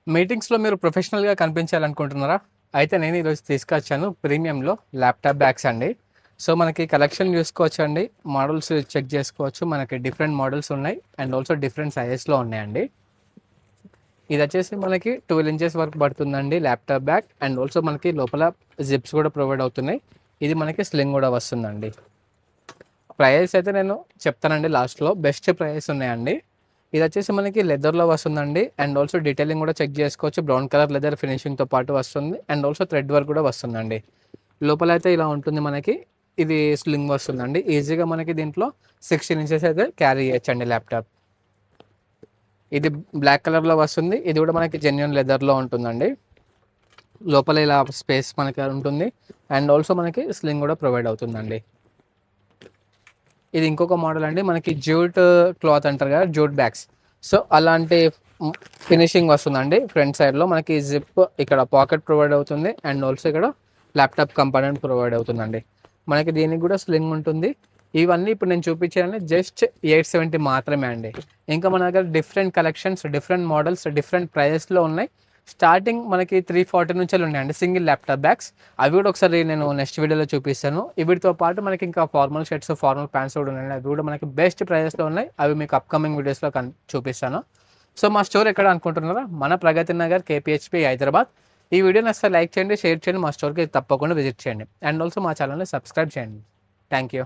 మీటింగ్స్‌లో మీరు ప్రొఫెషనల్‌గా కనిపించాలనుకుంటున్నారా? అయితే నేను ఈరోజు తీసుకొచ్చాను ప్రీమియంలో ల్యాప్‌టాప్ బ్యాగ్స్ అండి. సో, మనకి కలెక్షన్ చూసుకోవచ్చండి. మోడల్స్ చెక్ చేసుకోవచ్చు. మనకి డిఫరెంట్ మోడల్స్ ఉన్నాయి. అండ్ ఆల్సో డిఫరెంట్ సైజెస్‌లో ఉన్నాయండి. ఇదొచ్చేసి మనకి 12 ఇంచెస్ వరకు పడుతుందండి ల్యాప్‌టాప్ బ్యాగ్. అండ్ ఆల్సో మనకి లోపల జిప్స్ కూడా ప్రొవైడ్ అవుతున్నాయి. ఇది మనకి స్లింగ్ కూడా వస్తుందండి. ప్రైస్ అయితే నేను చెప్తానండి లాస్ట్‌లో. బెస్ట్ ప్రైస్ ఉన్నాయండి. ఇదొచ్చేసి మనకి లెదర్‌లో వస్తుందండి. అండ్ ఆల్సో డీటెయిలింగ్ కూడా చెక్ చేసుకోవచ్చు. బ్రౌన్ కలర్ లెదర్ ఫినిషింగ్‌తో పాటు వస్తుంది. అండ్ ఆల్సో థ్రెడ్ వర్క్ కూడా వస్తుందండి. లోపలైతే ఇలా ఉంటుంది మనకి. ఇది స్లింగ్ వస్తుందండి. ఈజీగా మనకి దీంట్లో 16 ఇంచెస్ అయితే క్యారీ చేయొచ్చండి ల్యాప్‌టాప్. ఇది బ్లాక్ కలర్‌లో వస్తుంది. ఇది కూడా మనకి జెన్యూన్ లెదర్‌లో ఉంటుందండి. లోపల ఇలా స్పేస్ మనకి ఉంటుంది. అండ్ ఆల్సో మనకి స్లింగ్ కూడా ప్రొవైడ్ అవుతుందండి. ఇది ఇంకొక మోడల్ అండి. మనకి జూట్ క్లాత్ అంటారు కదా! Jute bags. సో, అలాంటి ఫినిషింగ్ వస్తుందండి. ఫ్రంట్ సైడ్‌లో మనకి జిప్ ఇక్కడ పాకెట్ ప్రొవైడ్ అవుతుంది. అండ్ ఆల్సో ఇక్కడ ల్యాప్‌టాప్ కంపార్ట్మెంట్ ప్రొవైడ్ అవుతుందండి. మనకి దీనికి కూడా స్లింగ్ ఉంటుంది. ఇవన్నీ ఇప్పుడు నేను చూపించేవన్నీ జస్ట్ 870 మాత్రమే అండి. ఇంకా మన దగ్గర different collections, different models, different ప్రైజెస్‌లో ఉన్నాయి. స్టార్టింగ్ మనకి 340 నుంచెల్లి ఉన్నాయండి సింగిల్ ల్యాప్‌టాప్ బ్యాగ్స్. అవి కూడా ఒకసారి నేను నెక్స్ట్ వీడియోలో చూపిస్తాను. వీటితో పాటు మనకి ఇంకా ఫార్మల్ షర్ట్స్, ఫార్మల్ ప్యాంట్స్ కూడా ఉన్నాయండి. అవి కూడా మనకి బెస్ట్ ప్రైజెస్‌లో ఉన్నాయి. అవి మీకు అప్‌కమింగ్ వీడియోస్‌లో చూపిస్తాను. సో, మా స్టోర్ ఎక్కడ అనుకుంటున్నారా? మన ప్రగతి నగర్ కేపీహెచ్‌పీ హైదరాబాద్. ఈ వీడియో నచ్చితే లైక్ చేయండి, షేర్ చేయండి. మా స్టోర్‌కి తప్పకుండా విజిట్ చేయండి. అండ్ ఆల్సో మా ఛానల్‌ని సబ్స్క్రైబ్ చేయండి. Thank you.